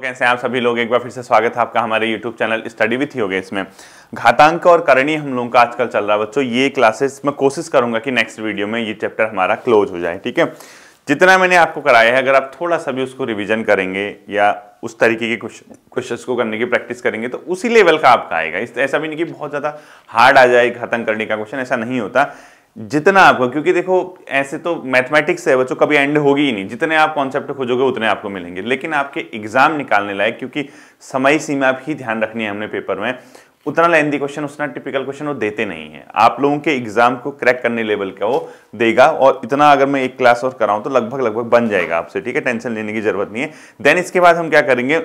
कैसे हैं आप सभी लोग। एक बार फिर से स्वागत है आपका हमारे YouTube channel study with Yogesh इसमें घातांक और करणीय हम लोगों का आजकल चल रहा है बच्चों। ये क्लासेस मैं कोशिश करूंगा कि नेक्स्ट वीडियो में ये चैप्टर हमारा क्लोज हो जाए। ठीक है, जितना मैंने आपको कराया है अगर आप थोड़ा सा भी उसको रिवीजन करेंगे या उस तरीके के क्वेश्चंस को करने की प्रैक्टिस करेंगे तो उसी लेवल का आपका आएगा। ऐसा भी नहीं कि बहुत ज्यादा हार्ड आ जाए घातांक करने का क्वेश्चन, ऐसा नहीं होता। जितना आपको, क्योंकि देखो ऐसे तो मैथमेटिक्स है बच्चों, कभी एंड होगी ही नहीं। जितने आप कॉन्सेप्ट खोजोगे उतने आपको मिलेंगे, लेकिन आपके एग्जाम निकालने लायक, क्योंकि समय सीमा भी ध्यान रखनी है हमने पेपर में, उतना लेंथी क्वेश्चन, उतना टिपिकल क्वेश्चन वो देते नहीं है। आप लोगों के एग्जाम को क्रैक करने लेवल का वो देगा, और इतना अगर मैं एक क्लास और कराऊं तो लगभग बन जाएगा आपसे। ठीक है, टेंशन लेने की जरूरत नहीं है। देन इसके बाद हम क्या करेंगे,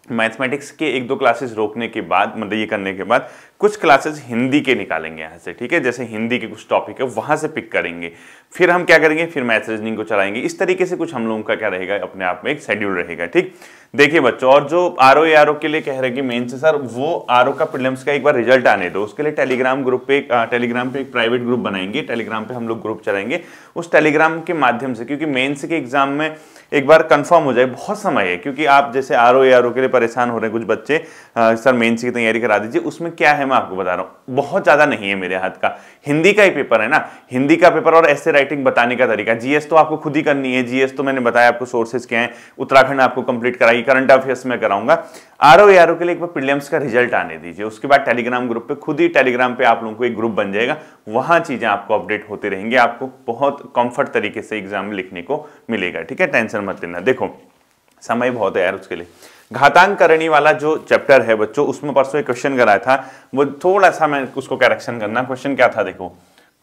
मैथमेटिक्स के एक दो क्लासेस रोकने के बाद, मतलब ये करने के बाद कुछ क्लासेस हिंदी के निकालेंगे यहाँ से। ठीक है, जैसे हिंदी के कुछ टॉपिक है वहां से पिक करेंगे, फिर हम क्या करेंगे, फिर मैथ रीजनिंग को चलाएंगे। इस तरीके से कुछ हम लोगों का क्या रहेगा, अपने आप में एक शेड्यूल रहेगा। ठीक, देखिए बच्चों, और जो आरओ के लिए कह रहे हैं कि मेन से सर वो आरओ का प्रीलिम्स का एक बार रिजल्ट आने दो, उसके लिए टेलीग्राम पे एक प्राइवेट ग्रुप बनाएंगे। टेलीग्राम पे हम लोग ग्रुप चलाएंगे, उस टेलीग्राम के माध्यम से, क्योंकि मेंस के एग्जाम में एक बार कंफर्म हो जाए, बहुत समय है। क्योंकि आप जैसे आरओ के लिए परेशान हो रहे हैं कुछ बच्चे, सर मेंस की तैयारी करा दीजिए, उसमें क्या है मैं आपको बता रहा हूँ, बहुत ज्यादा नहीं है मेरे हाथ का। हिंदी का ही पेपर है ना, हिंदी का पेपर और ऐसे राइटिंग बताने का तरीका। जीएस तो आपको खुद ही करनी है, जीएस तो मैंने बताया आपको सोर्सेज क्या है, उत्तराखंड आपको कंप्लीट कराई, करंट अफेयर्स में कराऊंगा। आरओ के लिए एक बार प्रीलिम्स का रिजल्ट आने दीजिए, उसके बाद टेलीग्राम ग्रुप पे, खुद ही टेलीग्राम पे आप लोगों को एक ग्रुप बन जाएगा, वहां चीजें आपको अपडेट होती रहेंगी, आपको बहुत कंफर्ट तरीके से एग्जाम में लिखने को मिलेगा। ठीक है, टेंशन मत लेना। देखो समय बहुत है यार उसके लिए। घातांक करणी वाला जो चैप्टर है बच्चों, उसमें परसों एक क्वेश्चन कराया था, वो थोड़ा सा मैं उसको करेक्शन करना। क्वेश्चन क्या था, देखो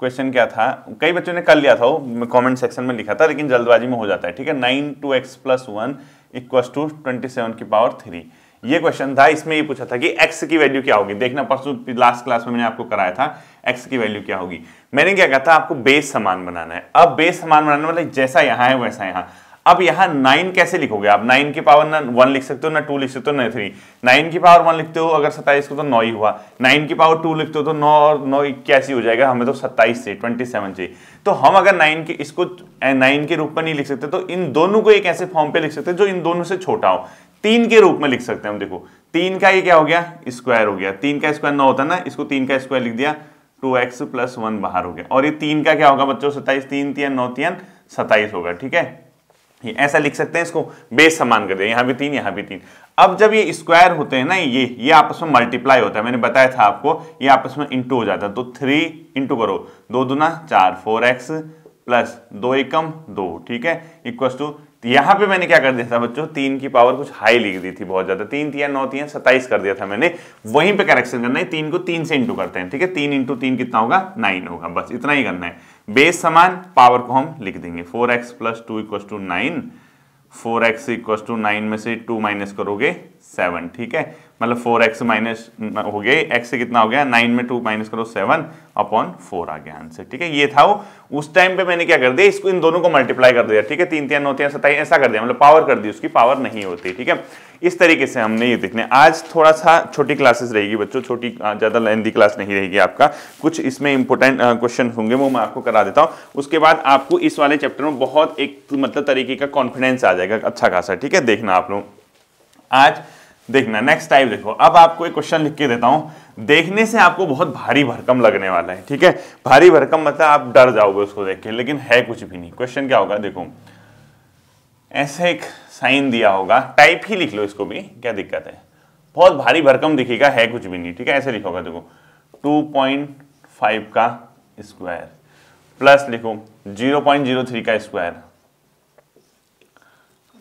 क्वेश्चन क्या था, कई बच्चों ने कर लिया था, वो कमेंट सेक्शन में लिखा था, लेकिन जल्दबाजी में हो जाता है। ठीक है, 9 2x + 1 = 27⁻³ ये क्वेश्चन था। इसमें ये पूछा था कि x की वैल्यू क्या होगी। देखना परसों लास्ट क्लास में मैंने आपको कराया था x की वैल्यू क्या होगी। मैंने क्या कहा था, आपको बेस समान बनाना है। अब बेस समान बनाना मतलब जैसा यहाँ है वैसा यहाँ। अब यहाँ 9 कैसे लिखोगे आप, 9 की पावर ना 1 लिख सकते हो, ना 2 लिख सकते हो, ना 3। 9 की पावर 1 लिखते हो अगर 27 को तो 9 ही हुआ, 9 की पावर 2 लिखते हो तो 9 और 9 81 हो जाएगा। हमें तो 27 से 27 चाहिए, तो हम अगर 9 के इसको 9 के रूप में नहीं लिख सकते तो इन दोनों को एक ऐसे फॉर्म पे लिख सकते हैं जो इन दोनों से छोटा हो। 3 के रूप में लिख सकते हैं हम। देखो 3 का ये क्या हो गया, स्क्वायर हो गया। 3 का स्क्वायर 9 होता है ना, इसको 3 का स्क्वायर लिख दिया, 2x + 1 बाहर हो गया। और ये 3 का क्या होगा बच्चों, 27, 3 3 9 3 27 होगा। ठीक है, ये ऐसा लिख सकते हैं, इसको बेस समान कर दिया, यहाँ भी 3 यहाँ भी 3। अब जब ये स्क्वायर होते हैं ना, ये आपस में मल्टीप्लाई होता है, मैंने बताया था आपको, ये आपस में इंटू हो जाता है। तो 3 इंटू करो, 2 दूना 4, 4x + 2 एकम 2। ठीक है, इक्वल टू, यहाँ पे मैंने क्या कर दिया था बच्चों, 3 की पावर कुछ हाई लिख दी थी, बहुत ज्यादा, 3 3 9 3 27 कर दिया था मैंने। वहीं पे करेक्शन करना है, 3 को 3 से इंटू करते हैं। ठीक है, 3 × 3 कितना होगा, 9 होगा, बस इतना ही करना है। बेस समान, पावर को हम लिख देंगे, 4x + 2 = 9। 4x = 9 में से 2 माइनस करोगे 7। ठीक है, मतलब 4x माइनस हो गए, x से कितना हो गया, 9 में 2 माइनस करो 7/4 आ गया आंसर। ठीक है, ये था वो। उस टाइम पे मैंने क्या कर दिया, इसको इन दोनों को मल्टीप्लाई कर दिया। ठीक है, 3 3 9 3 27 ऐसा कर दिया, मतलब पावर कर दी, उसकी पावर नहीं होती। ठीक है, इस तरीके से हमने ये देखने। आज थोड़ा सा छोटी क्लासेस रहेगी बच्चों, छोटी, ज्यादा लेंथी क्लास नहीं रहेगी आपका। कुछ इसमें इंपॉर्टेंट क्वेश्चन होंगे, वो मैं आपको करा देता हूँ। उसके बाद आपको इस वाले चैप्टर में बहुत एक मतलब तरीके का कॉन्फिडेंस आ जाएगा अच्छा खासा। ठीक है, देखना आप लोग आज, देखना नेक्स्ट टाइम। देखो अब आपको एक क्वेश्चन लिख के देता हूं, देखने से आपको बहुत भारी भरकम लगने वाला है। ठीक है, भारी भरकम मतलब आप डर जाओगे उसको देख के, लेकिन है कुछ भी नहीं। क्वेश्चन क्या होगा, देखो ऐसे एक साइन दिया होगा, टाइप ही लिख लो इसको भी, क्या दिक्कत है, बहुत भारी भरकम दिखेगा, है कुछ भी नहीं। ठीक है, ऐसे लिखोगा, देखो 2.5 का स्क्वायर प्लस लिखो 0.03 का स्क्वायर।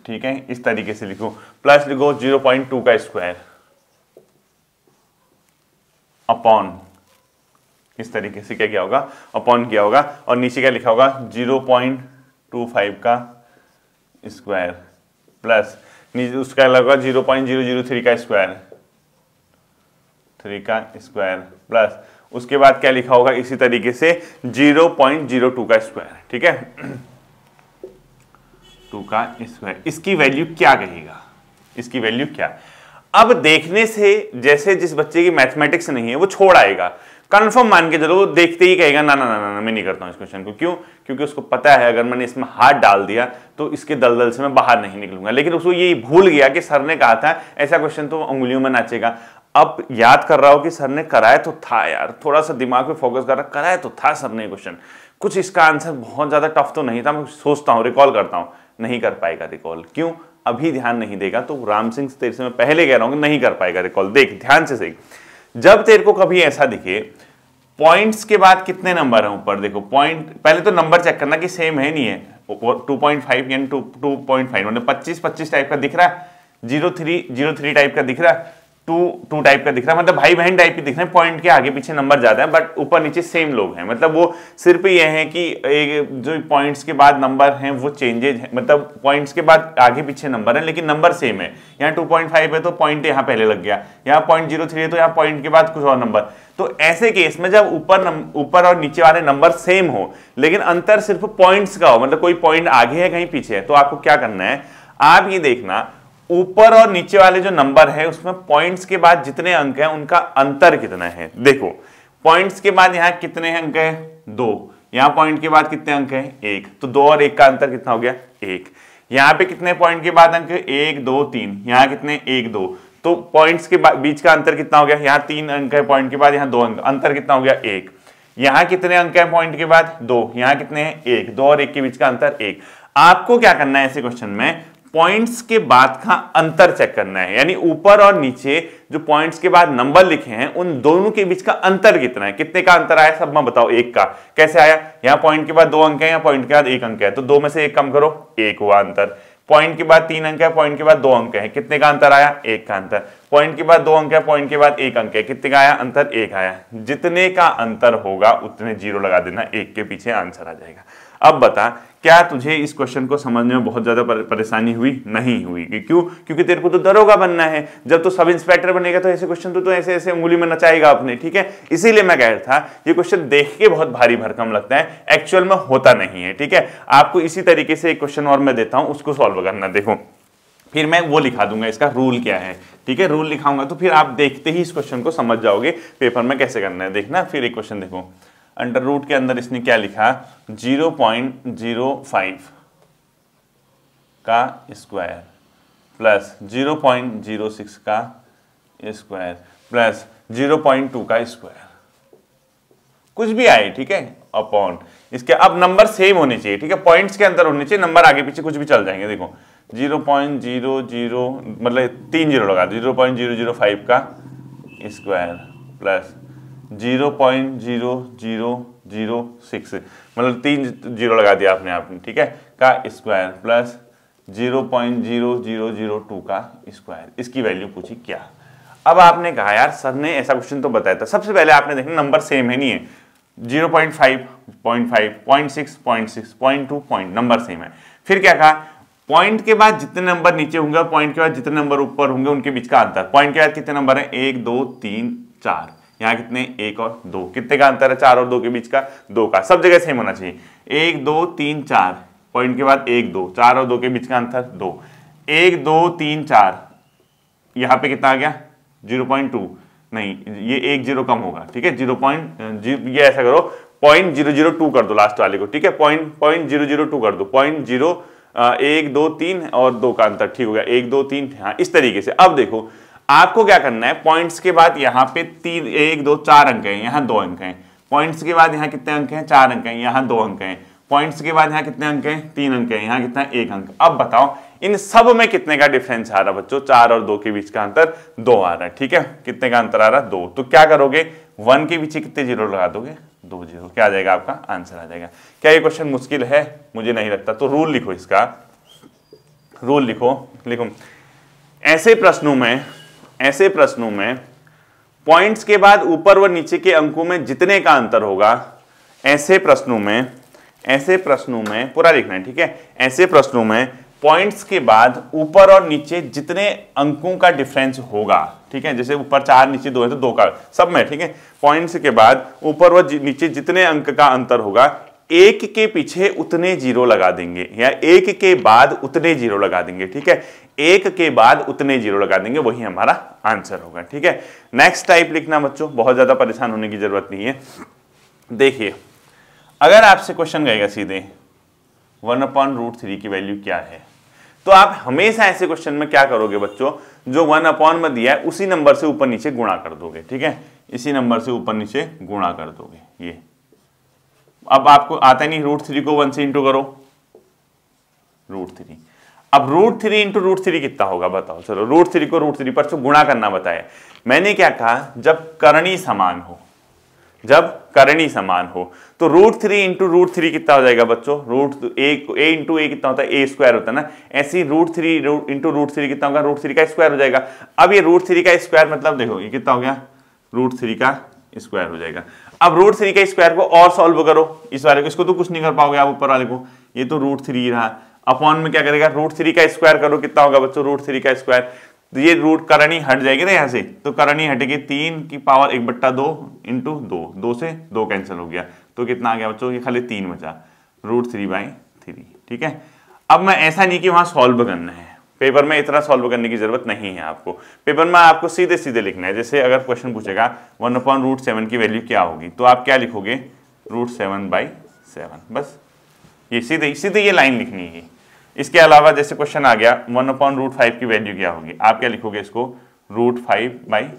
ठीक है, इस तरीके से लिखो, प्लस लिखो 0.2 का स्क्वायर अपॉन, इस तरीके से क्या होगा, अपॉन किया होगा, और नीचे क्या लिखा होगा, 0.25 का स्क्वायर प्लस नीचे उसका लगा 0.003 का स्क्वायर, 3 का स्क्वायर प्लस उसके बाद क्या लिखा होगा, इसी तरीके से 0.02 का स्क्वायर। ठीक है, 2 का स्क्वायर। इसकी वैल्यू क्या कहेगा, इसकी वैल्यू क्या। अब देखने से जैसे जिस बच्चे की मैथमेटिक्स नहीं है वो छोड़ आएगा, कंफर्म मान के चलो, वो देखते ही कहेगा ना ना ना ना मैं नहीं करता हूं इस क्वेश्चन को। क्यों? क्योंकि उसको पता है अगर मैंने इसमें हाथ डाल दिया तो इसके दलदल से मैं बाहर नहीं निकलूंगा। लेकिन उसको ये भूल गया कि सर ने कहा था ऐसा क्वेश्चन तो उंगलियों में नाचेगा। अब याद कर रहा हो कि सर ने कराया तो था यार, थोड़ा सा दिमाग पे फोकस कर रहा, कराया तो था सर ने क्वेश्चन, कुछ इसका आंसर बहुत ज्यादा टफ तो नहीं था, मैं सोचता हूँ रिकॉल करता हूँ, नहीं कर पाएगा रिकॉल। क्यों? अभी ध्यान नहीं देगा। तो राम सिंह तेरे से मैं पहले कह रहा हूं कि नहीं कर पाएगा रिकॉल। देख ध्यान से सही, जब तेरे को कभी ऐसा दिखे पॉइंट्स के बाद कितने नंबर हैं ऊपर, देखो पॉइंट, पहले तो नंबर चेक करना कि सेम है नहीं है। 2.5 यानी 2.5 मतलब 25 टाइप का दिख रहा है, 03 टाइप का दिख रहा है, 2 टाइप का दिख रहा है, मतलब भाई बहन टाइप के दिख रहे हैं। पॉइंट के आगे पीछे नंबर ज्यादा है बट ऊपर नीचे सेम लोग हैं। मतलब वो सिर्फ ये है कि एक जो पॉइंट्स के बाद नंबर हैं वो चेंजेज है, मतलब पॉइंट्स के बाद आगे पीछे नंबर है लेकिन नंबर सेम है। यहाँ 2.5 है तो पॉइंट यहाँ पहले लग गया, यहाँ 0.03 है तो यहाँ पॉइंट के बाद कुछ और नंबर। तो ऐसे केस में जब ऊपर और नीचे वाले नंबर सेम हो लेकिन अंतर सिर्फ पॉइंट्स का हो, मतलब कोई पॉइंट आगे है कहीं पीछे है, तो आपको क्या करना है, आप ये देखना ऊपर और नीचे वाले जो नंबर है उसमें पॉइंट्स के बाद जितने अंक हैं उनका अंतर कितना है। देखो पॉइंट्स के बाद यहाँ कितने अंक है, 2, यहाँ पॉइंट के बाद कितने अंक है, 1, तो 2 और 1 का अंतर कितना हो गया, 1। यहाँ पे कितने पॉइंट के बाद अंक, 1 2 3, यहाँ कितने 1 2, तो पॉइंट्स के बीच का अंतर कितना हो गया, यहाँ 3 अंक है पॉइंट के बाद, यहाँ 2 अंक, अंतर कितना हो गया 1। यहाँ कितने अंक है पॉइंट के बाद, 2, यहाँ कितने हैं 1, 2 और 1 के बीच का अंतर 1। आपको क्या करना है ऐसे क्वेश्चन में, पॉइंट्स के बाद का अंतर चेक करना है, यानी ऊपर और नीचे जो पॉइंट्स के बाद नंबर लिखे हैं उन दोनों के बीच का अंतर कितना है, कितने का अंतर आया सब मैं बताओ, 1 का। कैसे आया, यहाँ पॉइंट के बाद 2 अंक है, यहाँ पॉइंट के बाद 1 अंक है, तो 2 में से 1 कम करो, 1 हुआ अंतर। पॉइंट के बाद 3 अंक है, पॉइंट के बाद 2 अंक है, कितने का अंतर आया, 1 का अंतर। पॉइंट के बाद 2 अंक है, पॉइंट के बाद 1 अंक है, कितने का आया अंतर, 1 आया। जितने का अंतर होगा उतने 0 लगा देना, 1 के पीछे आंसर आ जाएगा। अब बता, क्या तुझे इस क्वेश्चन को समझने में बहुत ज्यादा परेशानी हुई? नहीं हुई। क्यों? क्योंकि तेरे को तो दरोगा बनना है। जब तो सब इंस्पेक्टर बनेगा तो ऐसे क्वेश्चन तो ऐसे ऐसे उंगली में नचाएगा अपने, ठीक है। इसीलिए मैं कह रहा था ये क्वेश्चन देख के बहुत भारी भरकम लगता है, एक्चुअल में होता नहीं है, ठीक है। आपको इसी तरीके से एक क्वेश्चन और मैं देता हूं, उसको सॉल्व करना। देखो फिर मैं वो लिखा दूंगा इसका रूल क्या है, ठीक है। रूल लिखाऊंगा तो फिर आप देखते ही इस क्वेश्चन को समझ जाओगे पेपर में कैसे करना है। देखना फिर एक क्वेश्चन देखो, अंडर रूट के अंदर इसने क्या लिखा, 0.05 का स्क्वायर प्लस 0.06 का स्क्वायर प्लस 0.2 का स्क्वायर, कुछ भी आए, ठीक है, अपॉन इसके। अब नंबर सेम होने चाहिए, ठीक है, पॉइंट्स के अंदर होने चाहिए, नंबर आगे पीछे कुछ भी चल जाएंगे। देखो 0.00 मतलब 3 0 लगा दो, 0.005 का स्क्वायर प्लस 0.0006 मतलब 3 0 लगा दिया आपने ठीक है, का स्क्वायर प्लस 0.0002 का स्क्वायर। इसकी वैल्यू पूछी क्या। अब आपने कहा यार सर ने ऐसा क्वेश्चन तो बताया था। सबसे पहले आपने देखना नंबर सेम है नहीं है, 0.5 0.5 0.6 0.6 0.2 पॉइंट नंबर सेम है। फिर क्या कहा, पॉइंट के बाद जितने नंबर नीचे होंगे और पॉइंट के बाद जितने नंबर ऊपर होंगे उनके बीच का अंतर। पॉइंट के बाद कितने नंबर है, 1 2 3 4, यहाँ कितने 1 और 2, कितने का अंतर है, 4 और 2 के बीच का 2 का। सब जगह सेम होना चाहिए, 1 2 3 4, पॉइंट के बाद 1 2, 4 और 2 के बीच का अंतर 2, 1 2 3 4, यहाँ पे कितना आ गया 0.2, नहीं ये 1 0 कम होगा, ठीक है, ये ऐसा करो 0.002 कर दो लास्ट वाले को, ठीक है, 0.002 कर दो, 1 2 3 और 2 का अंतर, ठीक हो गया 1 2 3, हाँ इस तरीके से। अब देखो आपको क्या करना है, पॉइंट्स के बाद यहाँ पे 3 1 2 4 अंक हैं, यहाँ 2 अंक हैं। पॉइंट्स के बाद यहाँ कितने अंक हैं, 4 अंक हैं, यहाँ 2 अंक हैं। पॉइंट्स के बाद यहाँ कितने अंक हैं, 3 अंक हैं, यहाँ कितना 1 अंक। अब बताओ इन सब में कितने का डिफरेंस आ रहा बच्चों, 4 और 2 के बीच का अंतर 2 आ रहा है, ठीक है। कितने का अंतर आ रहा है 2, तो क्या करोगे 1 के पीछे कितने 0 लगा दोगे, 2 0, क्या आ जाएगा आपका आंसर आ जाएगा। क्या ये क्वेश्चन मुश्किल है, मुझे नहीं लगता। तो रूल लिखो, इसका रूल लिखो। ऐसे प्रश्नों में पॉइंट्स के बाद ऊपर व नीचे के अंकों में जितने का अंतर होगा, ऐसे प्रश्नों में पूरा लिखना है, ठीक है। ऐसे प्रश्नों में पॉइंट्स के बाद ऊपर और नीचे जितने अंकों का डिफरेंस होगा, ठीक है, जैसे ऊपर 4 नीचे 2 है तो 2 का सब में, ठीक है। पॉइंट्स के बाद ऊपर व नीचे जितने अंक का अंतर होगा, 1 के पीछे उतने 0 लगा देंगे या 1 के बाद उतने 0 लगा देंगे, ठीक है। 1 के बाद उतने जीरो लगा देंगे, वही हमारा आंसर होगा। ठीक है, नेक्स्ट टाइप लिखना बच्चों, बहुत ज्यादा परेशान होने की जरूरत नहीं है। देखिए अगर आपसे क्वेश्चन गएगा सीधे 1/√3 की वैल्यू क्या है, तो आप हमेशा ऐसे क्वेश्चन में क्या करोगे बच्चों, जो 1 में दिया है उसी नंबर से ऊपर नीचे गुणा कर दोगे। ठीक है, इसी नंबर से ऊपर नीचे गुणा कर दोगे। ये अब आपको आता नहीं, √3 को 1 से इंटू करो, √3। अब √3 इंटू √3 कितना होगा बताओ, चलो √3 को √3 पर से गुणा करना बताया। मैंने क्या कहा, जब करणी समान हो, जब करणी समान हो तो √3 इंटू √3 कितना हो जाएगा बच्चों, a इंटू a कितना होता है, a स्क्वायर होता है ना, ऐसे ही √3 इंटू √3 कितना होगा, √3 का स्क्वायर हो जाएगा। अब ये √3 का स्क्वायर मतलब देखो ये कितना हो गया, √3 का स्क्वायर हो जाएगा। अब √3 का स्क्वायर को और सॉल्व करो, इस वाले को, इसको तो कुछ नहीं कर पाओगे आप ऊपर वाले को, ये तो √3 रहा, अपॉन में क्या करेगा, √3 का स्क्वायर करो, कितना होगा बच्चों, √3 का स्क्वायर। तो ये रूट करणी हट जाएगी ना यहाँ से, तो करणी हटेगी 3 की पावर 1/2 इंटू 2, 2 से 2 कैंसिल हो गया, तो कितना आ गया बच्चों, ये खाली 3 बचा, √3/3। ठीक है, अब मैं ऐसा नहीं कि वहां सॉल्व करना है, पेपर में इतना सॉल्व करने की जरूरत नहीं है आपको, पेपर में आपको सीधे सीधे लिखना है। जैसे अगर क्वेश्चन पूछेगा 1/√7 की वैल्यू क्या होगी, तो आप क्या लिखोगे, √7/7, बस ये सीधे सीधे ये लाइन लिखनी है। इसके अलावा जैसे क्वेश्चन आ गया 1/√5 की वैल्यू क्या होगी, आप क्या लिखोगे इसको, √5/5।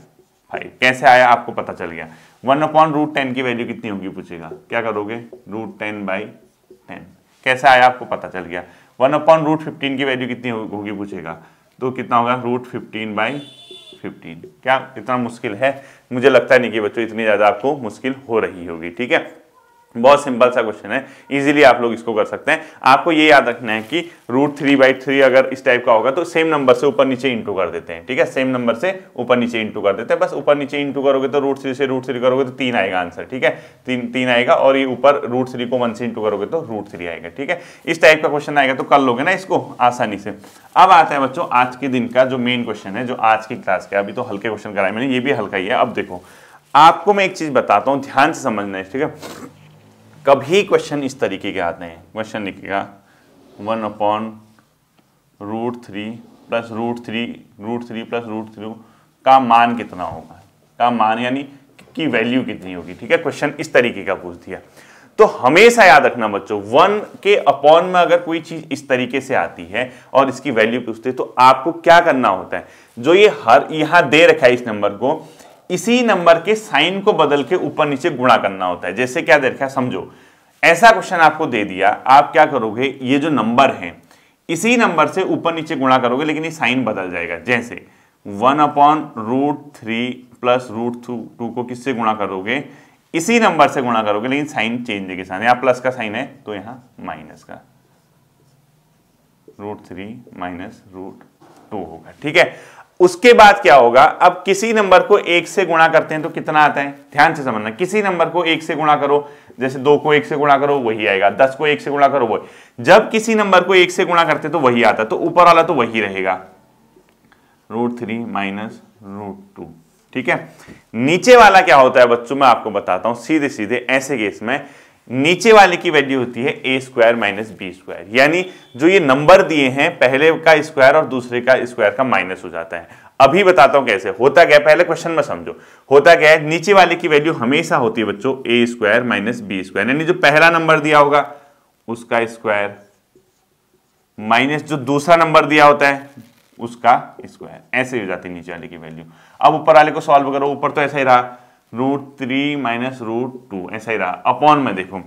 कैसे आया आपको पता चल गया। 1/√10 की वैल्यू कितनी होगी पूछेगा, क्या करोगे, √10/10। कैसे आया आपको पता चल गया। 1/√15 की वैल्यू कितनी होगी पूछेगा, तो कितना होगा, √15/15। क्या इतना मुश्किल है, मुझे लगता नहीं कि बच्चों इतनी ज्यादा आपको मुश्किल हो रही होगी। ठीक है, बहुत सिंपल सा क्वेश्चन है, इजीली आप लोग इसको कर सकते हैं। आपको ये याद रखना है कि √3/3 अगर इस टाइप का होगा तो सेम नंबर से ऊपर नीचे इंटू कर देते हैं। ठीक है, सेम नंबर से ऊपर नीचे इंटू कर देते हैं, बस ऊपर नीचे इंटू करोगे तो √3 से √3 करोगे तो 3 आएगा आंसर। ठीक है, 3 आएगा, और ये ऊपर √3 को 1 से इंटू करोगे तो √3 आएगा। ठीक है, इस टाइप का क्वेश्चन आएगा तो कर लोगे ना इसको आसानी से। अब आता है बच्चों आज के दिन का जो मेन क्वेश्चन है, जो आज की क्लास का, अभी तो हल्के क्वेश्चन कराए मैंने, ये भी हल्का ही है। अब देखो आपको मैं एक चीज बताता हूँ, ध्यान से समझना है। ठीक है, कभी क्वेश्चन इस तरीके के आते हैं, क्वेश्चन लिखेगा 1/√3 प्लस √3 प्लस √3 का मान कितना होगा, का मान यानी की वैल्यू कितनी होगी। ठीक है, क्वेश्चन इस तरीके का पूछ दिया, तो हमेशा याद रखना बच्चों, 1 के अपॉन में अगर कोई चीज इस तरीके से आती है और इसकी वैल्यू पूछते हैं, तो आपको क्या करना होता है, जो ये हर यहां दे रखा है इस नंबर को, इसी नंबर के साइन को बदल के ऊपर नीचे गुणा करना होता है। जैसे क्या दे रखा है, समझो ऐसा क्वेश्चन आपको दे दिया, आप क्या करोगे, ये जो नंबर है इसी नंबर से ऊपर नीचे गुणा करोगे, लेकिन ये साइन बदल जाएगा। जैसे 1/√3 प्लस √2 को किससे गुणा करोगे, इसी नंबर से गुणा करोगे, लेकिन साइन चेंज है के साथ, यहाँ प्लस का साइन है तो यहाँ माइनस का, √3 माइनस √2 होगा। ठीक है, उसके बाद क्या होगा, अब किसी नंबर को 1 से गुणा करते हैं तो कितना आता है, ध्यान से समझना, किसी नंबर को 1 से गुणा करो, जैसे 2 को 1 से गुणा करो वही आएगा, 10 को 1 से गुणा करो वही, जब किसी नंबर को 1 से गुणा करते तो वही आता है, तो ऊपर वाला तो वही रहेगा, √3 माइनस √2। ठीक है, नीचे वाला क्या होता है बच्चों, मैं आपको बताता हूं सीधे सीधे। ऐसे केस में नीचे वाले की वैल्यू होती है a² माइनस b², यानी जो ये नंबर दिए हैं पहले का स्क्वायर और दूसरे का स्क्वायर का माइनस हो जाता है। अभी बताता हूं कैसे होता क्या, पहले क्वेश्चन में समझो। होता क्या है, नीचे वाले की वैल्यू हमेशा होती है बच्चों a² माइनस b², यानी जो पहला नंबर दिया होगा उसका स्क्वायर माइनस जो दूसरा नंबर दिया होता है उसका स्क्वायर, ऐसे हो जाती है नीचे वाले की वैल्यू। अब ऊपर वाले को सॉल्व करो, ऊपर तो ऐसा ही रहा √3 माइनस √2, ऐसा ही रहा। अपॉन में देखो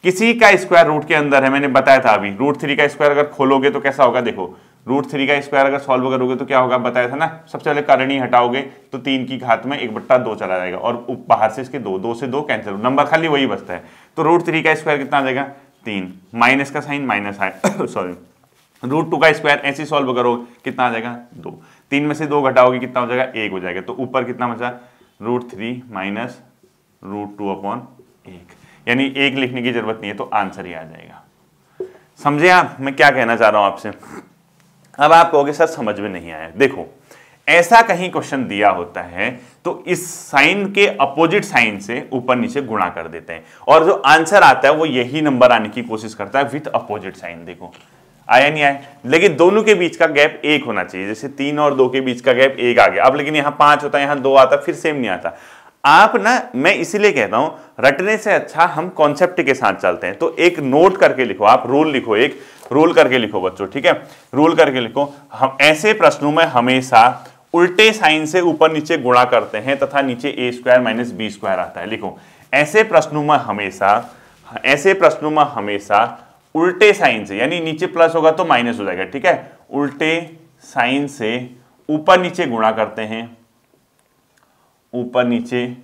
किसी का स्क्वायर रूट के अंदर है, मैंने बताया था अभी, √3 का स्क्वायर अगर खोलोगे तो कैसा होगा, देखो √3 का स्क्वायर अगर सॉल्व करोगे तो क्या होगा, बताया था ना, सबसे पहले करणी हटाओगे तो 3 की घात में 1/2 चला जाएगा, और बाहर से इसके 2 से 2 कैंसिल, नंबर खाली वही बचता है। तो √3 का स्क्वायर कितना आ जाएगा, 3, माइनस का साइन माइनस है सॉरी, √2 का स्क्वायर ऐसे सॉल्व करोगे कितना आ जाएगा, 2, 3 में से 2 घटाओगे कितना हो जाएगा, 1 हो जाएगा, तो ऊपर कितना बचा, √3 माइनस √2/1, यानी 1 लिखने की जरूरत नहीं है, तो आंसर ही आ जाएगा। समझे आप मैं क्या कहना चाह रहा हूं आपसे। अब आप कहोगे सर समझ में नहीं आया, देखो ऐसा कहीं क्वेश्चन दिया होता है तो इस साइन के अपोजिट साइन से ऊपर नीचे गुणा कर देते हैं, और जो आंसर आता है वो यही नंबर आने की कोशिश करता है विथ अपोजिट साइन। देखो आया नहीं आया, लेकिन दोनों के बीच का गैप 1 होना चाहिए। जैसे 3 और 2 के बीच का गैप 1 आ गया, अब लेकिन यहाँ 5 होता है, यहाँ 2 आता, फिर सेम नहीं आता। आप ना, मैं इसीलिए कहता हूं रटने से अच्छा हम कॉन्सेप्ट के साथ चलते हैं। तो एक नोट करके लिखो, आप रूल लिखो, एक रूल करके लिखो बच्चों, ठीक है, रूल करके लिखो। हम ऐसे प्रश्नों में हमेशा उल्टे साइन से ऊपर नीचे गुणा करते हैं तथा नीचे a square minus b square आता है। लिखो, ऐसे प्रश्नों में हमेशा उल्टे साइन से, यानी नीचे प्लस होगा तो माइनस हो जाएगा, ठीक है, उल्टे साइन से ऊपर नीचे गुणा करते हैं, ऊपर नीचे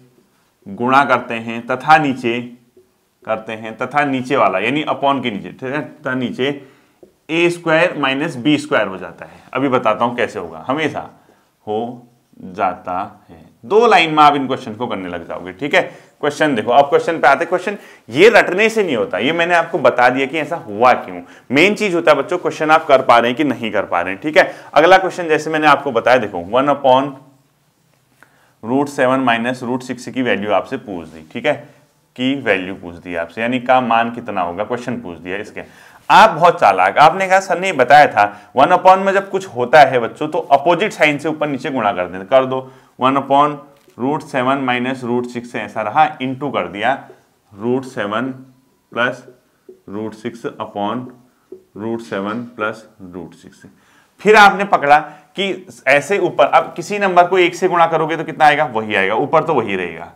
गुणा करते हैं तथा नीचे करते हैं, तथा नीचे वाला यानी अपॉन के नीचे, ठीक है, तथा नीचे a square minus b square हो जाता है। अभी बताता हूं कैसे होगा, हमेशा हो जाता है। 2 लाइन में आप इन क्वेश्चन को करने लग जाओगे, ठीक है। क्वेश्चन देखो, अब क्वेश्चन पे आते। क्वेश्चन ये रटने से नहीं होता, ये मैंने आपको बता दिया कि ऐसा हुआ क्यों। मेन चीज होता है बच्चों, क्वेश्चन आप कर पा रहे हैं कि नहीं कर पा रहे हैं, ठीक है। अगला क्वेश्चन जैसे मैंने आपको बताया, देखो 1/√7 माइनस √6 की वैल्यू आपसे पूछ दी, ठीक है, की वैल्यू पूछ दी आपसे, यानी का मान कितना होगा, क्वेश्चन पूछ दिया इसके। आप बहुत चालाक, आपने कहा सर ने बताया था 1 में जब कुछ होता है बच्चों तो अपोजिट साइन से ऊपर नीचे गुणा कर देते, कर दो। 1/√7 माइनस √6 से ऐसा रहा, इंटू कर दिया √7 प्लस √6 अपॉन √7 प्लस √6। फिर आपने पकड़ा कि ऐसे ऊपर, अब किसी नंबर को 1 से गुणा करोगे तो कितना आएगा, वही आएगा, ऊपर तो वही रहेगा,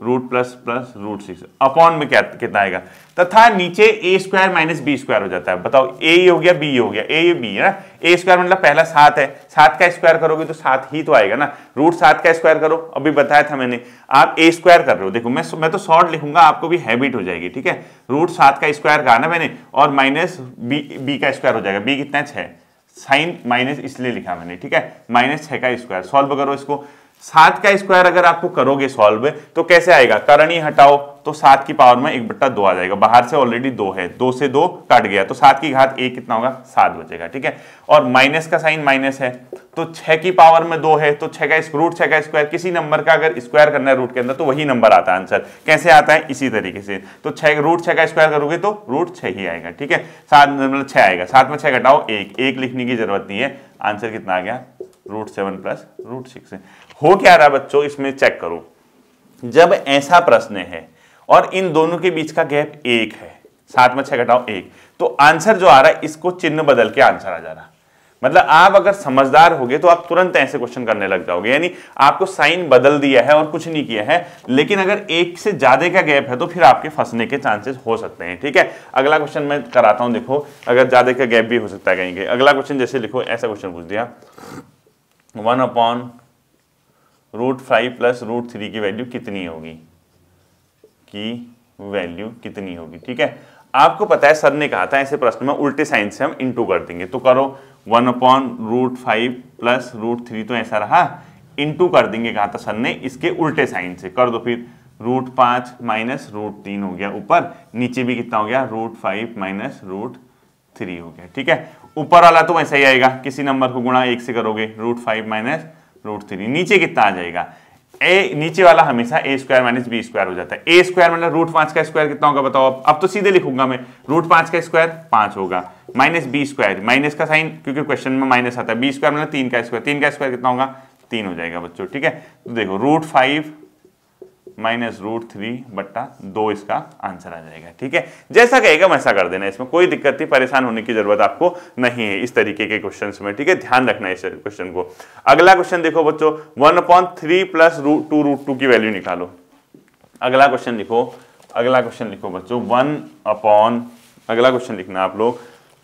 रूट प्लस प्लस √6 अपॉन में क्या कितना आएगा, तथा नीचे a square minus b square हो जाता है। बताओ, a हो गया, b हो गया, a b है ना, a स्क्वायर मतलब पहला 7 है, 7 का स्क्वायर करोगे तो 7 ही तो आएगा ना, √7 का स्क्वायर करो, अभी बताया था मैंने। आप a स्क्वायर कर रहे हो, देखो मैं तो शॉर्ट लिखूंगा, आपको भी हैबिट हो जाएगी, ठीक है। √7 का स्क्वायर कहा ना मैंने, और माइनस b का स्क्वायर हो जाएगा, b कितना है 6, साइन माइनस इसलिए लिखा मैंने, ठीक है, -6 का स्क्वायर। सॉल्व करो इसको, 7 का स्क्वायर अगर आपको करोगे सॉल्व तो कैसे आएगा, करणी हटाओ तो 7 की पावर में 1/2 आ जाएगा, बाहर से ऑलरेडी 2 है, 2 से 2 कट गया तो 7 की घात 1 कितना होगा, 7 बचेगा, ठीक है। और माइनस का साइन माइनस है तो 6 की पावर में 2 है तो √6 का स्क्वायर, किसी नंबर का अगर स्क्वायर करना है रूट के अंदर तो वही नंबर आता है आंसर। कैसे आता है, इसी तरीके से, तो √6 का स्क्वायर करोगे तो √6 ही आएगा, ठीक है। 7 मतलब 6 आएगा, 7 में 6 घटाओ 1 लिखने की जरूरत नहीं है, आंसर कितना आ गया, √7 प्लस √6। हो क्या रहा बच्चों, इसमें चेक करो, जब ऐसा प्रश्न है और इन दोनों के बीच का गैप 1 है, 7 में 6 घटाओ 1, तो आंसर जो आ रहा है इसको चिन्ह बदल के आंसर आ जा रहा। मतलब आप अगर समझदार होगे तो आप तुरंत ऐसे क्वेश्चन करने लग जाओगे, यानी आपको साइन बदल दिया है और कुछ नहीं किया है, लेकिन अगर 1 से ज्यादा का गैप है तो फिर आपके फंसने के चांसेस हो सकते हैं, ठीक है। अगला क्वेश्चन मैं कराता हूं, देखो अगर ज्यादा का गैप भी हो सकता है कहीं के। अगला क्वेश्चन जैसे लिखो, ऐसा क्वेश्चन पूछ दिया, 1/√5 प्लस √3 की वैल्यू कितनी होगी, ठीक है। आपको पता है सर ने कहा था ऐसे प्रश्न में उल्टे साइन से हम इंटू कर देंगे, तो करो 1/√5 प्लस √3 तो ऐसा रहा, इंटू कर देंगे, कहा था सर ने इसके उल्टे साइन से, कर दो फिर √5 माइनस √3 हो गया ऊपर, नीचे भी कितना हो गया, √5 माइनस √3 हो गया, ठीक है। ऊपर वाला तो वैसा ही आएगा, किसी नंबर को गुणा 1 से करोगे, √5 माइनस √3, नीचे कितना आ जाएगा, नीचे वाला हमेशा a square minus b square हो जाता है। a स्क्वायर मतलब √5 का स्क्वायर कितना होगा बताओ, अब तो सीधे लिखूंगा मैं, √5 का स्क्वायर 5 होगा, माइनस बी स्क्वायर, माइनस का साइन क्योंकि क्वेश्चन में माइनस आता है, बी स्क्वायर मतलब 3 का स्क्वायर, 3 का स्क्वायर कितना होगा, 3 हो जाएगा बच्चों, ठीक है। तो देखो √5 माइनस √3/2 इसका आंसर आ जाएगा, ठीक है। जैसा कहेगा वैसा कर देना, इसमें कोई दिक्कत नहीं, परेशान होने की जरूरत आपको नहीं है इस तरीके के क्वेश्चंस में, ठीक है। ध्यान रखना है इस क्वेश्चन को। अगला क्वेश्चन देखो बच्चों, 1/3 प्लस √2 की वैल्यू निकालो। अगला क्वेश्चन लिखो बच्चों, अगला क्वेश्चन लिखना आप लोग,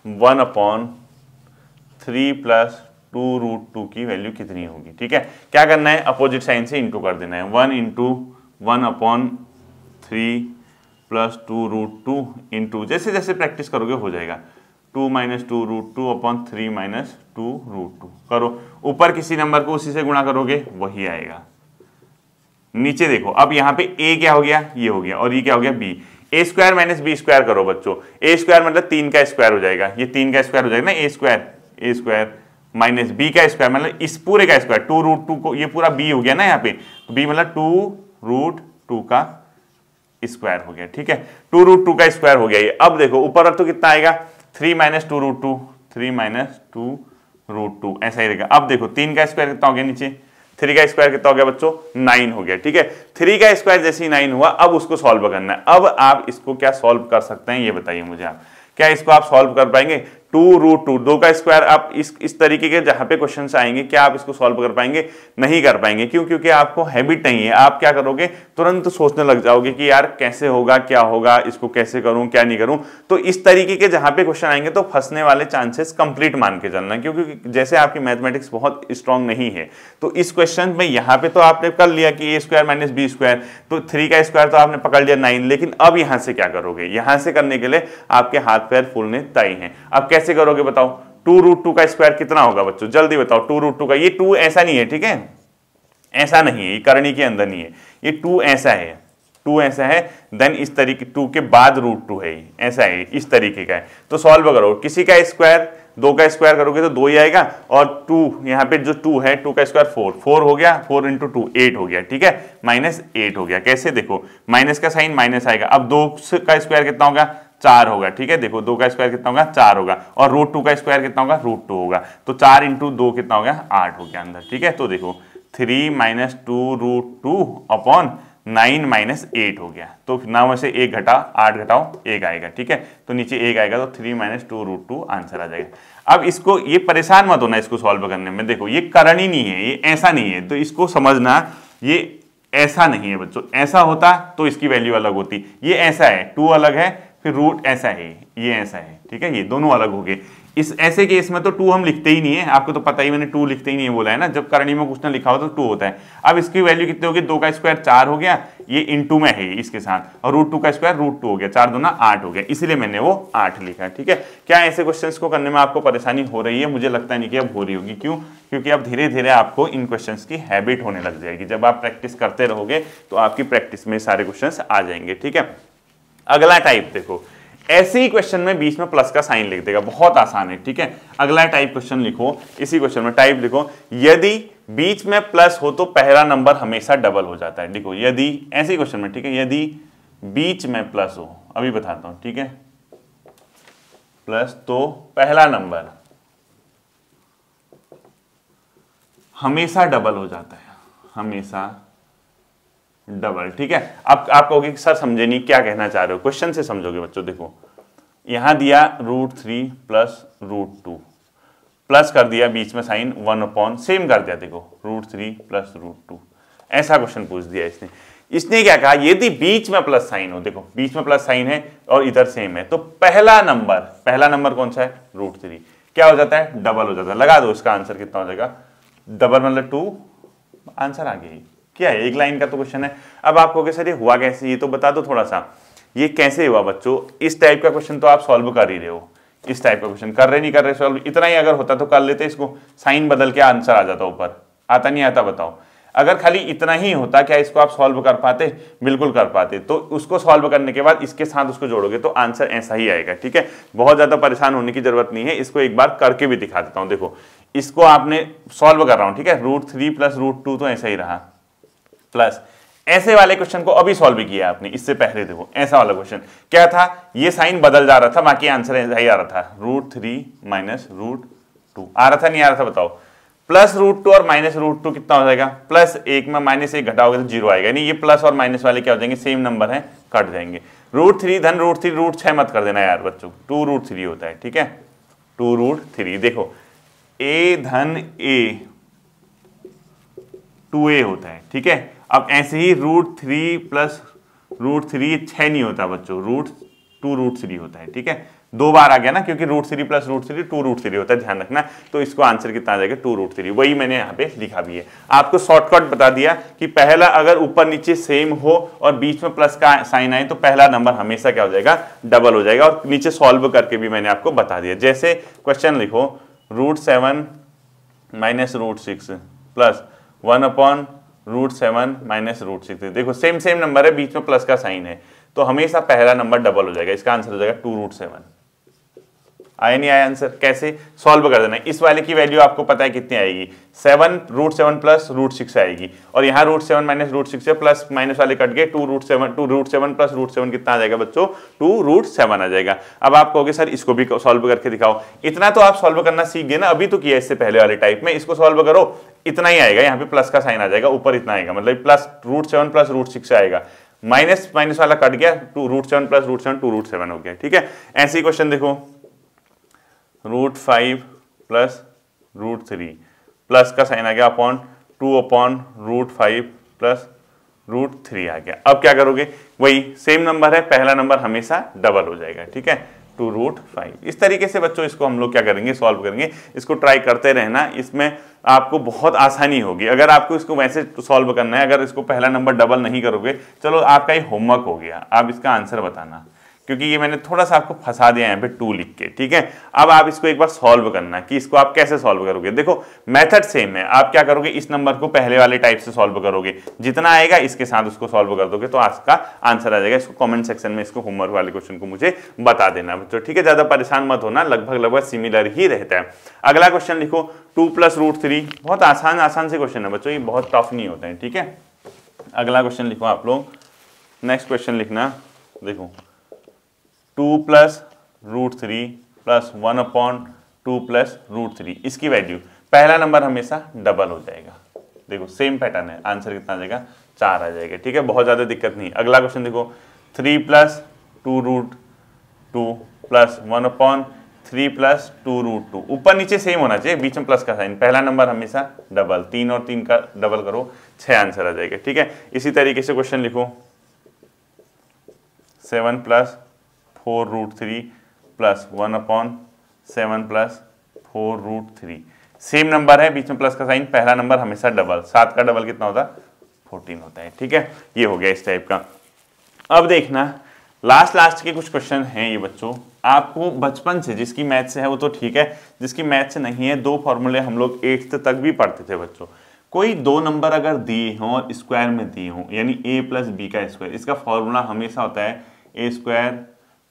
1/3 प्लस 2√2 की वैल्यू कितनी होगी, ठीक है। क्या करना है, अपोजिट साइन से इंटू कर देना है, 1/3 प्लस 2√2 इंटू, जैसे जैसे प्रैक्टिस करोगे हो जाएगा, 2 माइनस 2√2/3 माइनस 2√2 करो, ऊपर किसी नंबर को उसी से गुणा करोगे वही आएगा। नीचे देखो, अब यहाँ पे a क्या हो गया, ये हो गया, और ये क्या हो गया, b, a square minus b square करो बच्चों, a स्क्वायर मतलब 3 का स्क्वायर हो जाएगा, ये 3 का स्क्वायर हो जाएगा ना, a स्क्वायर माइनस b का स्क्वायर मतलब इस पूरे का स्क्वायर, 2√2 को, ये पूरा b हो गया ना यहाँ पे, b मतलब 2√2 का स्क्वायर हो गया, ठीक है, 2√2 का स्क्वायर हो गया ये। अब देखो ऊपर तो कितना आएगा, 3 माइनस 2√2, 3 माइनस 2√2 ऐसा ही रहेगा। अब देखो 3 का स्क्वायर कितना हो गया नीचे, 3 का स्क्वायर कितना हो गया बच्चों 9 हो गया, ठीक है। 3 का स्क्वायर जैसे ही 9 हुआ, अब उसको सॉल्व करना है। अब आप इसको क्या सॉल्व कर सकते हैं ये बताइए मुझे आप, क्या इसको आप सॉल्व कर पाएंगे? 2√2 2 का स्क्वायर आप इस तरीके के जहां पे क्वेश्चंस आएंगे क्या आप इसको सॉल्व कर पाएंगे? नहीं कर पाएंगे। क्यों? क्योंकि आपको हैबिट नहीं है। आप क्या करोगे, तुरंत सोचने लग जाओगे कि यार कैसे होगा, क्या होगा, इसको कैसे करूं, क्या नहीं करूं। तो इस तरीके के जहां पे क्वेश्चन आएंगे तो फंसने वाले चांसेस कंप्लीट मान के चलना, क्योंकि जैसे आपकी मैथमेटिक्स बहुत स्ट्रांग नहीं है तो इस क्वेश्चन में यहाँ पे तो आपने कर लिया कि ए स्क्वायर माइनस बी स्क्वायर, तो 3 का स्क्वायर तो आपने पकड़ लिया 9, लेकिन अब यहाँ से क्या करोगे? यहाँ से करने के लिए आपके हाथ पैर फूलने तय हैं। अब कैसे करोगे बताओ? 2√2 का स्क्वायर कितना होगा बच्चों, जल्दी बताओ। 2√2 का, ये 2 ऐसा नहीं है, ठीक है, ऐसा नहीं है, ये करनी के अंदर नहीं है, ये 2 ऐसा है, 2 ऐसा है, देन इस तरीके 2 के बाद √2 है, ऐसा है, इस तरीके का है। तो सॉल्व करो, किसी का स्क्वायर 2 का स्क्वायर करोगे तो 2 ही आएगा, और 2 यहाँ पे जो 2 है 2 का स्क्वायर 4 हो गया, 4 × 2 8 हो गया, ठीक है, -8 हो गया। कैसे? देखो माइनस का साइन माइनस आएगा। अब 2 का स्क्वायर कितना होगा? 4 होगा, ठीक है। देखो 2 का स्क्वायर कितना होगा? 4 होगा, और √2 का स्क्वायर कितना होगा? √2 होगा। तो 4 × 2 कितना हो गया? 8 हो गया अंदर, ठीक है। तो देखो 3 - 2√2 अपॉन 9 - 8 हो गया। तो 9 से 1 घटा, 8 घटाओ 1 आएगा, ठीक है। तो नीचे 1 आएगा, तो 3 - 2√2 आंसर आ जाएगा। अब इसको ये परेशान मत होना इसको सॉल्व करने में, देखो ये करनी नहीं है, ये ऐसा नहीं है, तो इसको समझना ये ऐसा नहीं है बच्चों। ऐसा होता तो इसकी वैल्यू अलग होती, ये ऐसा है, 2 अलग है, फिर रूट ऐसा है, ये ऐसा है, ठीक है, ये दोनों अलग हो गए। इस ऐसे केस में तो 2 हम लिखते ही नहीं है, आपको तो पता ही, मैंने 2 लिखते ही नहीं है बोला है ना, जब करनी में कुछ ना लिखा हो तो 2 होता है। अब इसकी वैल्यू कितनी होगी? 2 का स्क्वायर 4 हो गया, ये इनटू में है इसके साथ, और √2 का स्क्वायर √2 हो गया, 4 दूना 8 हो गया, इसलिए मैंने वो 8 लिखा, ठीक है। क्या ऐसे क्वेश्चंस को करने में आपको परेशानी हो रही है? मुझे लगता नहीं कि अब हो रही होगी। क्यों? क्योंकि अब धीरे धीरे आपको इन क्वेश्चंस की हैबिट होने लग जाएगी। जब आप प्रैक्टिस करते रहोगे तो आपकी प्रैक्टिस में सारे क्वेश्चंस आ जाएंगे, ठीक है। अगला टाइप देखो, ऐसे ही क्वेश्चन में बीच में प्लस का साइन लिख देगा, बहुत आसान है, ठीक है। अगला टाइप क्वेश्चन लिखो, इसी क्वेश्चन में टाइप लिखो, यदि बीच में प्लस हो तो पहला नंबर हमेशा डबल हो जाता है। देखो यदि, ऐसे क्वेश्चन में, ठीक है, यदि बीच में प्लस हो, अभी बताता हूं, ठीक है, प्लस तो पहला नंबर हमेशा डबल हो जाता है, हमेशा डबल, ठीक है। अब आप कहोगे कि सर समझे नहीं, क्या कहना चाह रहे हो? क्वेश्चन से समझोगे बच्चों। देखो यहां दिया √3 + √2, प्लस कर दिया, बीच में साइन 1/, सेम कर दिया, देखो √3 + √2, ऐसा क्वेश्चन पूछ दिया इसने। इसने क्या कहा? यदि बीच में प्लस साइन हो, देखो बीच में प्लस साइन है और इधर सेम है, तो पहला नंबर कौन सा है? √3, क्या हो जाता है? डबल हो जाता है। लगा दो, इसका आंसर कितना हो जाएगा? डबल मतलब 2, आंसर आ गया। क्या है? एक लाइन का तो क्वेश्चन है। अब आप कहोगे सर ये हुआ कैसे, ये तो बता दो थोड़ा सा, ये कैसे हुआ बच्चों? इस टाइप का क्वेश्चन तो आप सॉल्व कर ही रहे हो, इस टाइप का क्वेश्चन कर रहे नहीं कर रहे सॉल्व, इतना ही अगर होता तो कर लेते, इसको साइन बदल के आंसर आ जाता ऊपर। आता नहीं आता बताओ? अगर खाली इतना ही होता, क्या इसको आप सॉल्व कर पाते? बिल्कुल कर पाते। तो उसको सॉल्व करने के बाद इसके साथ उसको जोड़ोगे तो आंसर ऐसा ही आएगा, ठीक है। बहुत ज्यादा परेशान होने की जरूरत नहीं है, इसको एक बार करके भी दिखा देता हूं। देखो इसको आपने सॉल्व कर रहा हूं, ठीक है, √3 + √2 तो ऐसा ही रहा, प्लस ऐसे वाले क्वेश्चन को अभी सॉल्व किया आपने, इससे पहले देखो ऐसा वाला क्वेश्चन क्या था, ये साइन बदल जा रहा था, बाकी आंसर ऐसा ही आ रहा था, √3 - √2 आ रहा था, नहीं आ रहा था बताओ? प्लस √2 और -√2 कितना हो जाएगा? +1 में -1 घटाओगे तो 0 आएगा, नहीं ये प्लस और माइनस वाले क्या हो जाएंगे? सेम नंबर है, कट जाएंगे। √3 धन √3 √6 मत कर देना यार बच्चों, 2√3 होता है, ठीक है, 2√3। देखो a धन a 2a होता है, ठीक है। अब ऐसे ही √3 + √3 6 नहीं होता बच्चों, √2√3 होता है, ठीक है। 2 बार आ गया ना, क्योंकि √3 + √3 2√3 होता है, ध्यान रखना। तो इसको आंसर कितना आ जाएगा? 2√3, वही मैंने यहाँ पे लिखा भी है। आपको शॉर्टकट बता दिया कि पहला अगर ऊपर नीचे सेम हो और बीच में प्लस का साइन आए तो पहला नंबर हमेशा क्या हो जाएगा? डबल हो जाएगा। और नीचे सॉल्व करके भी मैंने आपको बता दिया। जैसे क्वेश्चन लिखो, √7 - √6 + 1/√7 - √6, देखो सेम नंबर है, बीच में प्लस का साइन है, तो हमेशा पहला नंबर डबल हो जाएगा। इसका आंसर हो जाएगा 2√7, आया नहीं आया आंसर? कैसे सॉल्व कर देना है। इस वाले की वैल्यू आपको पता है कितनी आएगी, 7 √7 प्लस √6 आएगी, और यहाँ √7 माइनस √6 है, प्लस माइनस वाले कट गए, 2√7 प्लस √7 कितना आ जाएगा बच्चों, 2√7 आ जाएगा। अब आप कहोगे सर इसको भी सॉल्व करके दिखाओ। इतना तो आप सॉल्व करना सीख गए ना, अभी तो किया इससे पहले वाले टाइप में, इसको सॉल्व करो, इतना ही आएगा, यहाँ पे प्लस का साइन आ जाएगा, ऊपर इतना आएगा, मतलब प्लस √7 प्लस √6 आएगा, माइनस माइनस वाला कट गया, √7 प्लस √7 2√7 हो गया। ठीक है, ऐसे ही क्वेश्चन देखो, √5 प्लस √3 प्लस का साइन आ गया अपॉन 2/√5 प्लस √3 आ गया। अब क्या करोगे, वही सेम नंबर है, पहला नंबर हमेशा डबल हो जाएगा। ठीक है, 2√5। इस तरीके से बच्चों इसको हम लोग क्या करेंगे, सॉल्व करेंगे। इसको ट्राई करते रहना, इसमें आपको बहुत आसानी होगी। अगर आपको इसको वैसे सॉल्व करना है, अगर इसको पहला नंबर डबल नहीं करोगे, चलो आपका ये होमवर्क हो गया, आप इसका आंसर बताना, क्योंकि ये मैंने थोड़ा सा आपको फंसा दिया यहाँ पे 2 लिख के। ठीक है, अब आप इसको एक बार सॉल्व करना कि इसको आप कैसे सॉल्व करोगे। देखो मेथड सेम है, आप क्या करोगे, इस नंबर को पहले वाले टाइप से सॉल्व करोगे, जितना आएगा इसके साथ उसको सॉल्व कर दोगे तो आज का आंसर आ जाएगा। इसको कमेंट सेक्शन में इसको होमवर्क वाले क्वेश्चन को मुझे बता देना बच्चों। ठीक है, ज्यादा परेशान मत होना, लगभग सिमिलर ही रहता है। अगला क्वेश्चन लिखो, 2 प्लस √3। बहुत आसान से क्वेश्चन है बच्चों, ये बहुत टफ नहीं होता है। ठीक है, अगला क्वेश्चन लिखो आप लोग, नेक्स्ट क्वेश्चन लिखना, देखो 2 प्लस √3 प्लस 1/2 प्लस √3, इसकी वैल्यू पहला नंबर हमेशा डबल हो जाएगा। देखो सेम पैटर्न है, आंसर कितना आ जाएगा, 4 आ जाएगा। ठीक है, बहुत ज़्यादा दिक्कत नहीं। अगला क्वेश्चन देखो, 3 प्लस 2√2 प्लस 1/3 प्लस 2√2, ऊपर नीचे सेम होना चाहिए, बीच में प्लस का साइन, पहला नंबर हमेशा डबल, 3 और 3 का डबल करो, 6 आंसर आ जाएगा। ठीक है, इसी तरीके से क्वेश्चन लिखो, 7 plus 4√3 plus 1/7 plus 4√3, same number है, बीच में प्लस का साइन, पहला नंबर हमेशा डबल, 7 का डबल कितना होता है, 14 होता है। ठीक है, ये हो गया इस टाइप का। अब देखना लास्ट के कुछ क्वेश्चन हैं ये बच्चों, आपको बचपन से, जिसकी मैथ से है वो तो ठीक है, जिसकी मैथ से नहीं है, 2 फॉर्मूले हम लोग 8th तक भी पढ़ते थे बच्चों। कोई 2 नंबर अगर दिए हों और स्क्वायर में दिए हों, यानी a प्लस बी का स्क्वायर, इसका फॉर्मूला हमेशा होता है a²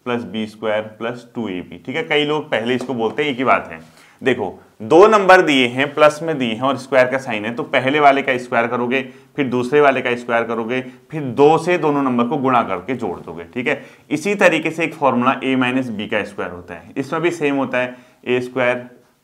plus b² plus 2ab। ठीक है, कई लोग पहले इसको बोलते हैं, एक ही बात है। देखो 2 नंबर दिए हैं, प्लस में दिए हैं और स्क्वायर का साइन है, तो पहले वाले का स्क्वायर करोगे, फिर दूसरे वाले का स्क्वायर करोगे, फिर 2 से दोनों नंबर को गुणा करके जोड़ दोगे। ठीक है, इसी तरीके से एक फॉर्मूला a माइनस बी का स्क्वायर होता है, इसमें भी सेम होता है, a²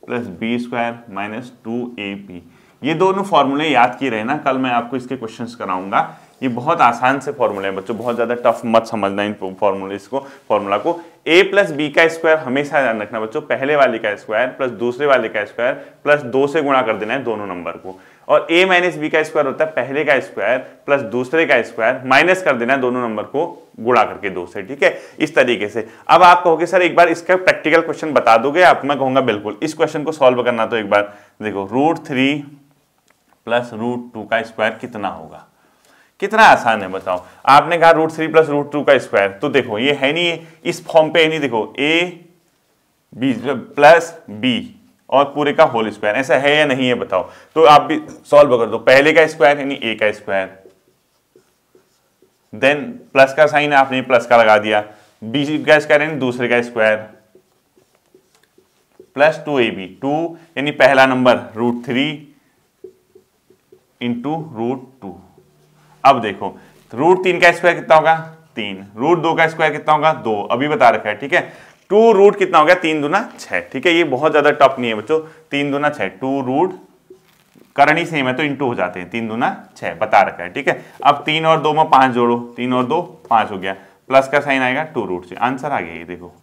plus b² minus 2ab। ये दोनों फॉर्मूले याद किए रहे ना, कल मैं आपको इसके क्वेश्चंस कराऊंगा। ये बहुत आसान से फॉर्मूले हैं बच्चों, बहुत ज्यादा टफ मत समझना इन फॉर्मूला को। a प्लस बी का स्क्वायर हमेशा ध्यान रखना बच्चों, पहले वाले का स्क्वायर प्लस दूसरे वाले का स्क्वायर प्लस 2 से गुणा कर देना है दोनों नंबर को, और a माइनस बी का स्क्वायर होता है पहले का स्क्वायर प्लस दूसरे का स्क्वायर माइनस कर देना है दोनों नंबर को गुणा करके 2 से। ठीक है, इस तरीके से। अब आप कहोगे सर एक बार इसका प्रैक्टिकल क्वेश्चन बता दोगे आप, मैं कहूंगा बिल्कुल। इस क्वेश्चन को सॉल्व करना तो एक बार देखो, √3 प्लस √2 का स्क्वायर कितना होगा, कितना आसान है बताओ। आपने कहा √3 प्लस √2 का स्क्वायर, तो देखो ये है नहीं, इस फॉर्म पे है नहीं, देखो a b प्लस b और पूरे का होल स्क्वायर, ऐसा है या नहीं है बताओ। तो आप भी सॉल्व कर दो, पहले का स्क्वायर यानी a का स्क्वायर, देन प्लस का साइन आपने प्लस का लगा दिया, b का स्क्वायर यानी दूसरे का स्क्वायर प्लस 2ab, 2 यानी पहला नंबर √3 इंटू √2। अब देखो √3 का स्क्वायर कितना होगा, 3, √2 का स्क्वायर कितना होगा, 2, अभी बता रखा है। ठीक है, 2 रूट कितना हो गया, 3 दूना 6। ठीक है, ये बहुत ज्यादा टफ नहीं है बच्चों, 3 दूना 6, 2 रूट करनी सेम है तो इंटू हो जाते हैं, 3 दूना 6 बता रखा है। ठीक है, अब 3 और 2 में 5 जोड़ो, 3 और 2 5 हो गया, प्लस का साइन आएगा 2√6, आंसर आ गया। ये देखो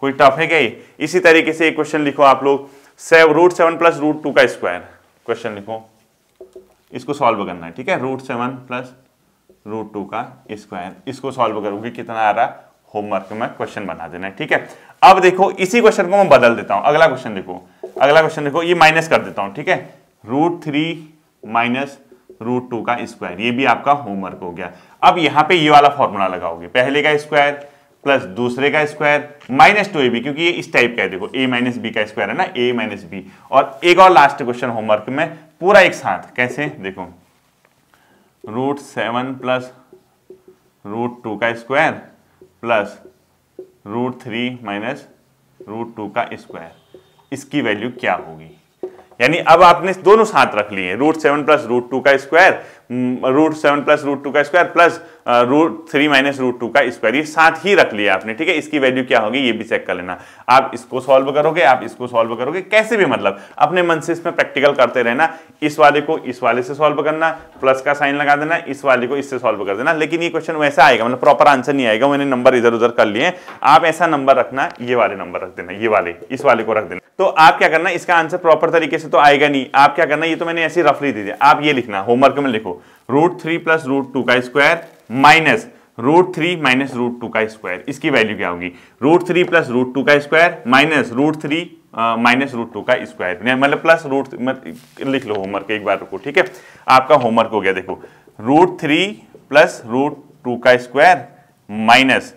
कोई टफ है क्या ये। इसी तरीके से एक क्वेश्चन लिखो आप लोग, √7 प्लस √2 का स्क्वायर, क्वेश्चन लिखो, इसको सॉल्व करना है। ठीक है, √7 प्लस √2 का स्क्वायर, इसको सॉल्व करोगे कितना आ रहा, होमवर्क में क्वेश्चन बना देना है। ठीक है, अब देखो इसी क्वेश्चन को मैं बदल देता हूं, अगला क्वेश्चन देखो, ये माइनस कर देता हूं। ठीक है, √3 माइनस √2 का स्क्वायर, ये भी आपका होमवर्क हो गया। अब यहां पे ये वाला फॉर्मूला लगाओगे, पहले का स्क्वायर प्लस दूसरे का स्क्वायर माइनस 2ab, क्योंकि ये इस टाइप का है, देखो a माइनस बी का स्क्वायर है ना, a माइनस बी। और एक और लास्ट क्वेश्चन होमवर्क में पूरा एक साथ, कैसे देखो, √7 प्लस √2 का स्क्वायर प्लस √3 माइनस √2 का स्क्वायर, इसकी वैल्यू क्या होगी। यानी अब आपने दोनों साथ रख लिए, √7 प्लस √2 का स्क्वायर, √7 प्लस √2 का स्क्वायर प्लस √3 माइनस √2 का स्क्वायर, ये साथ ही रख लिया आपने, ठीक है। इसकी वैल्यू क्या होगी ये भी चेक कर लेना। आप इसको सॉल्व करोगे, आप इसको सॉल्व करोगे, कैसे भी मतलब अपने मन से इसमें प्रैक्टिकल करते रहना। इस वाले को इस वाले से सॉल्व करना, प्लस का साइन लगा देना, इस वाले को इससे सॉल्व कर देना। लेकिन ये क्वेश्चन वैसा आएगा, मतलब प्रॉपर आंसर नहीं आएगा, मैंने नंबर इधर उधर कर लिए। आप ऐसा नंबर रखना, ये वाले नंबर रख देना, ये वाले इस वाले को रख देना। तो आप क्या करना, इसका आंसर प्रॉपर तरीके से तो आएगा नहीं। आप क्या करना, ये तो मैंने ऐसे रफली दे दिया, आप ये लिखना होमवर्क में लिखो, √3 प्लस √2 का स्क्वायर माइनस √3 माइनस √2 का स्क्वायर, इसकी वैल्यू क्या होगी। √3 प्लस √2 का स्क्वायर माइनस √3 माइनस √2 का स्क्वायर, मतलब प्लस लिख लो होमवर्क एक बार को, ठीक है। आपका होमवर्क हो गया, देखो √3 प्लस √2 का स्क्वायर माइनस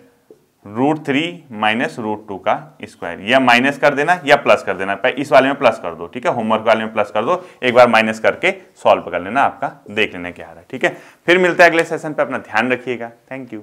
√3 माइनस √2 का स्क्वायर, या माइनस कर देना या प्लस कर देना, इस वाले में प्लस कर दो, ठीक है। होमवर्क वाले में प्लस कर दो, एक बार माइनस करके सॉल्व कर लेना, आपका देख लेना क्या आ रहा है, ठीक है। फिर मिलता है अगले सेशन पे, अपना ध्यान रखिएगा, थैंक यू।